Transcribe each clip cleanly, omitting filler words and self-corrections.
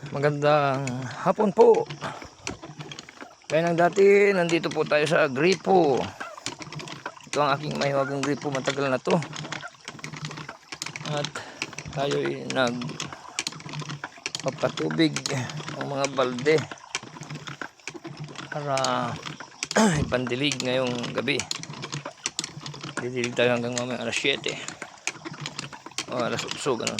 Magandang hapon po. Kaya nang dati, nandito po tayo sa gripo. Ito ang aking mahiwagang gripo, matagal na to. At tayo'y nagpapatubig ng mga balde para ipandilig ngayong gabi. Didilig tayo hanggang mamaya alas 7 o alas 8, ganun.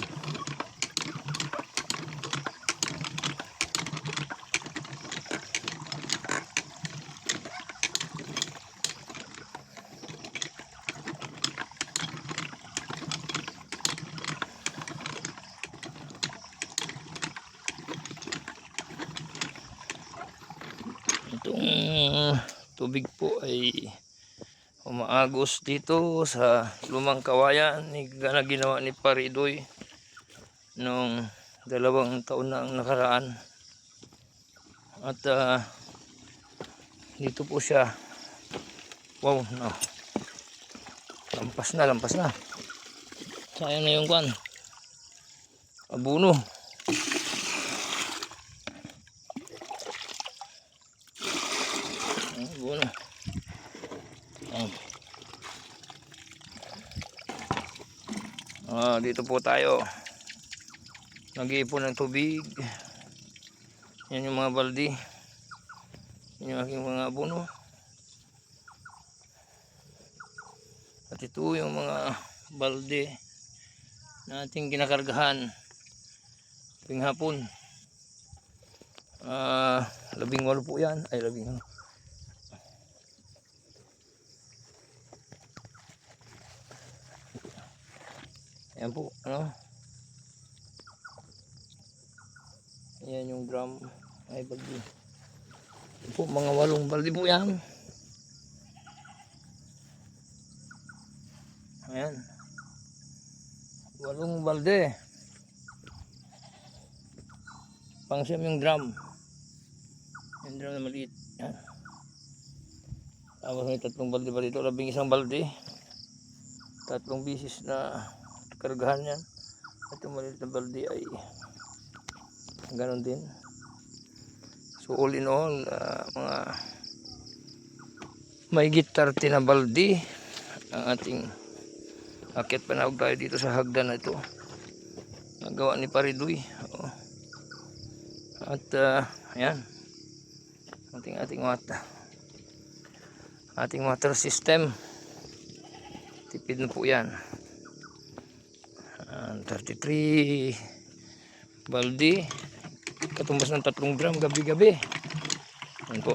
Itong tubig po ay umaagos dito sa lumang kawayan na ginawa ni Paridoy noong 2 taon na ang nakaraan. At dito po siya. Wow, no. Lampas na. Sayang na yung kwan. Abuno. Abuno. Dito po tayo. Nag-iipon ng tubig. Yan yung mga baldi. Yan yung aking mga abuno. At ito yung mga balde na ating kinakargahan tuwing hapon. 18 po yan. Ay, 18. Ayan po, ano? Ayan yung drum. Ay, balde. Ito po, mga 8 balde po yan. Ayan. 8 balde. Pangsiyam yung drum. Yung drum na maliit. Ayan. Tapos may 3 balde pa dito. 11 balde. 3 bisis na kargahan yan. At yung maliit na balde ay ganon din. So all in all, mga mahigit 30 na balde ang ating akit. Panawag tayo dito sa hagdan na ito. Nagawa ni Paridoy. At ayan. Ating water system. Tipid na po yan. 33 balde. Katumbas ng 3 drum gabi-gabi. Ayan po.